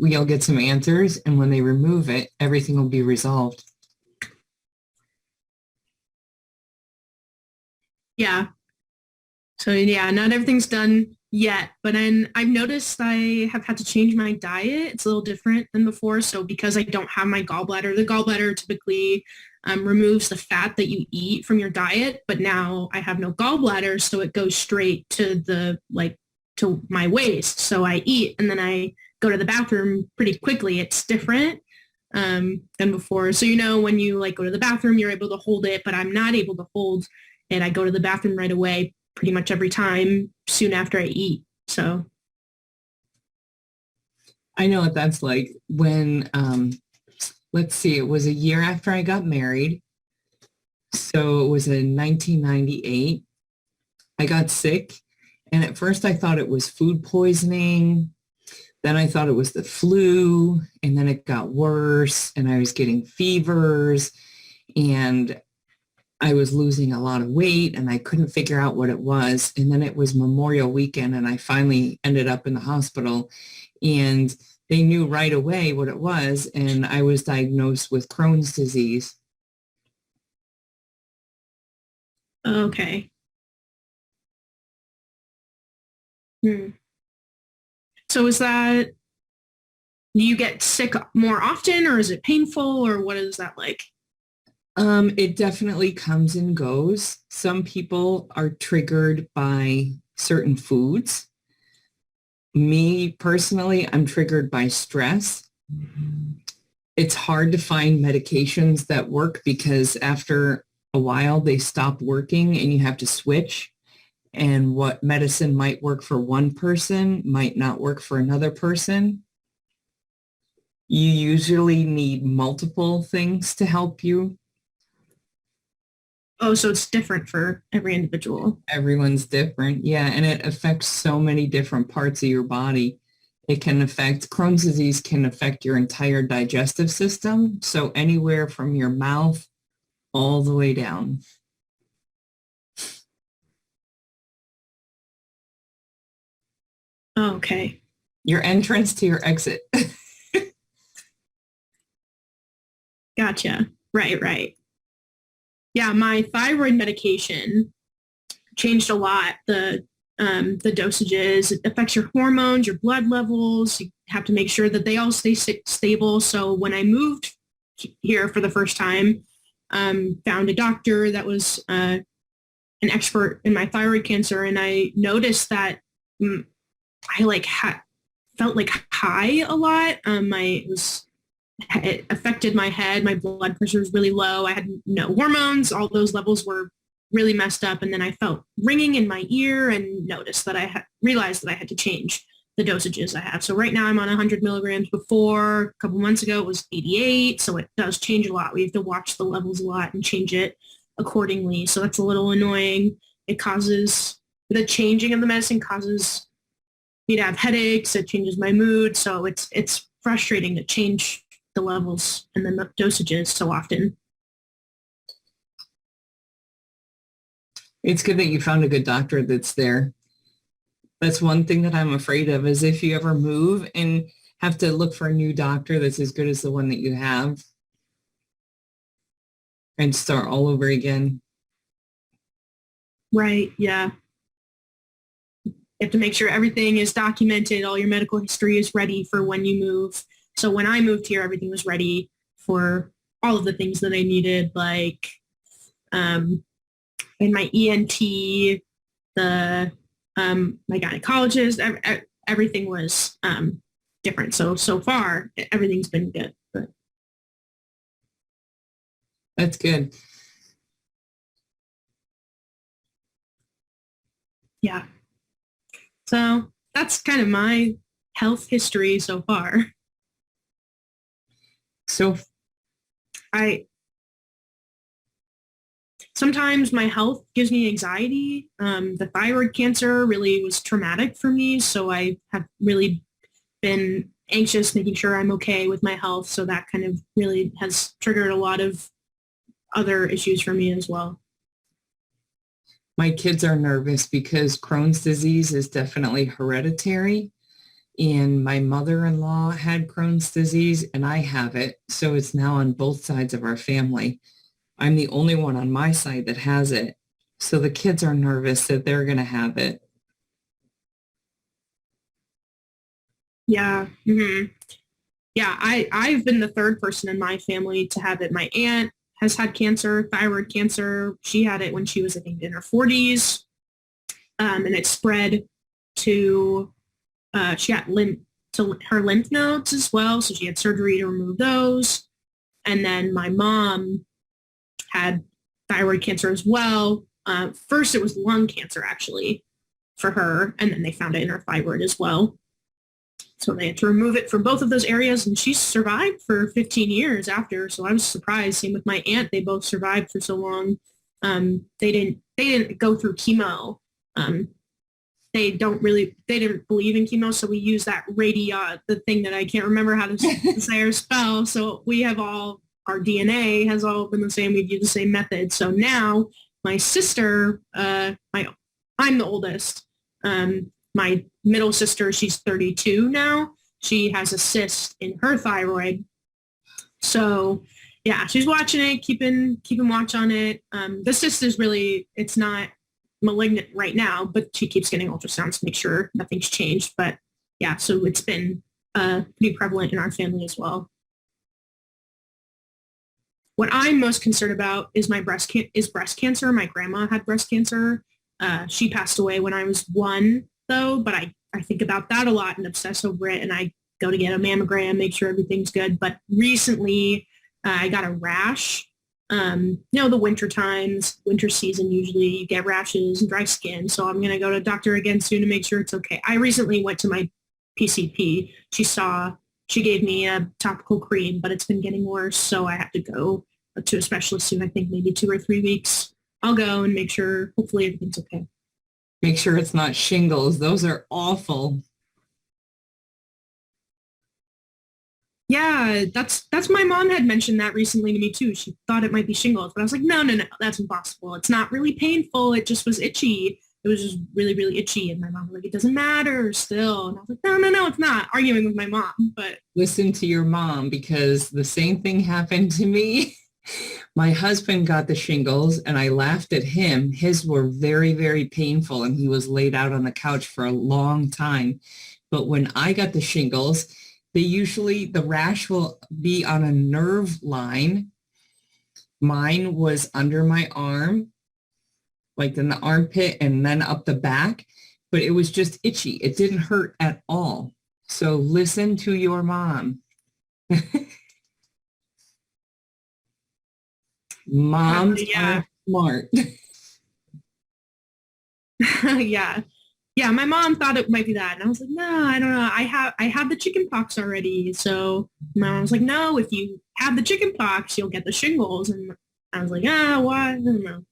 You'll get some answers, and when they remove it, everything will be resolved. Yeah. So yeah, not everything's done yet, but then I've noticed I have had to change my diet. It's a little different than before. So because I don't have my gallbladder, the gallbladder typically removes the fat that you eat from your diet, but now I have no gallbladder, so it goes straight to to my waist. So I eat and then I go to the bathroom pretty quickly. It's different than before. So when you go to the bathroom, you're able to hold it, but I'm not able to hold it. I go to the bathroom right away pretty much every time soon after I eat. So I know what that's like. When, let's see, it was a year after I got married. So it was in 1998. I got sick, and at first I thought it was food poisoning. Then I thought it was the flu, and then it got worse, and I was getting fevers, and I was losing a lot of weight, and I couldn't figure out what it was. And then it was Memorial Weekend, and I finally ended up in the hospital, and they knew right away what it was, and I was diagnosed with Crohn's disease. okay. Hmm. So do you get sick more often, or is it painful, or what is that like? It definitely comes and goes. Some people are triggered by certain foods. Me personally, I'm triggered by stress. It's hard to find medications that work because after a while they stop working and you have to switch. And what medicine might work for one person might not work for another person. You usually need multiple things to help you. Oh, so it's different for every individual. Everyone's different. Yeah, and it affects so many different parts of your body. It can affect, Crohn's disease can affect your entire digestive system. So anywhere from your mouth all the way down. Oh, okay. Your entrance to your exit. Gotcha. Right, right. Yeah, my thyroid medication changed a lot. The dosages, it affects your hormones, your blood levels. You have to make sure that they all stay stable. So when I moved here for the first time, found a doctor that was an expert in my thyroid cancer, and I noticed that I felt like high a lot. It affected my head. My blood pressure was really low. I had no hormones. All those levels were really messed up. And then I felt ringing in my ear and noticed that realized that I had to change the dosages I have. So right now I'm on 100 milligrams. Before, a couple months ago, it was 88. So it does change a lot. We have to watch the levels a lot and change it accordingly. So that's a little annoying. The changing of the medicine causes me to have headaches. It changes my mood. So it's frustrating to change the levels and the dosages so often. It's good that you found a good doctor that's there. That's one thing that I'm afraid of is if you ever move and have to look for a new doctor that's as good as the one that you have and start all over again. Right. Yeah. You have to make sure everything is documented. All your medical history is ready for when you move. So when I moved here, everything was ready for all of the things that I needed, like and my ENT, my gynecologist, everything was different. So far, everything's been good. But that's good. Yeah. So that's kind of my health history so far. So sometimes my health gives me anxiety. The thyroid cancer really was traumatic for me. So I have really been anxious, making sure I'm okay with my health. So that kind of really has triggered a lot of other issues for me as well. My kids are nervous because Crohn's disease is definitely hereditary. And my mother-in-law had Crohn's disease and I have it. So it's now on both sides of our family. I'm the only one on my side that has it. So the kids are nervous that they're going to have it. Yeah. Yeah. I've been the third person in my family to have it. My aunt has had cancer, thyroid cancer. She had it when she was, I think, in her 40s. And it spread to, she got to her lymph nodes as well. So she had surgery to remove those. And then my mom had thyroid cancer as well. First, it was lung cancer, actually, for her. And then they found it in her thyroid as well. So they had to remove it from both of those areas, and she survived for 15 years after. So I was surprised. Same with my aunt; they both survived for so long. They didn't go through chemo. Um, they didn't believe in chemo, so we use that the thing that I can't remember how to say or spell. So we have all our DNA has all been the same. We've used the same method. So now my sister, I'm the oldest. My middle sister, she's 32 now. She has a cyst in her thyroid. So yeah, she's watching it, keeping watch on it. The cyst is really, it's not malignant right now, but she keeps getting ultrasounds to make sure nothing's changed. But yeah, so it's been pretty prevalent in our family as well. What I'm most concerned about is breast cancer. My grandma had breast cancer. She passed away when I was 1, though, but I think about that a lot and obsess over it. And I go to get a mammogram, make sure everything's good. But recently I got a rash. The winter season, usually you get rashes and dry skin. So I'm going to go to a doctor again soon to make sure it's okay. I recently went to my PCP. She gave me a topical cream, but it's been getting worse. So I have to go to a specialist soon. I think maybe 2 or 3 weeks. I'll go and make sure hopefully everything's okay. Make sure it's not shingles. Those are awful. Yeah, that's my mom had mentioned that recently to me too. She thought it might be shingles, but I was like, no, that's impossible. It's not really painful. It just was itchy. It was just really, really itchy. And my mom was like, it doesn't matter still. And I was like, no, it's not. Arguing with my mom, but Listen to your mom because the same thing happened to me. My husband got the shingles and I laughed at him. His were very, very painful and he was laid out on the couch for a long time. But when I got the shingles, the rash will be on a nerve line. Mine was under my arm, like in the armpit and then up the back, but it was just itchy. It didn't hurt at all. So listen to your mom. Moms are smart. Yeah. Yeah, my mom thought it might be that. And I was like, no, I don't know. I have the chicken pox already. So my mom was like, no, if you have the chicken pox, you'll get the shingles. And I was like, why? I don't know.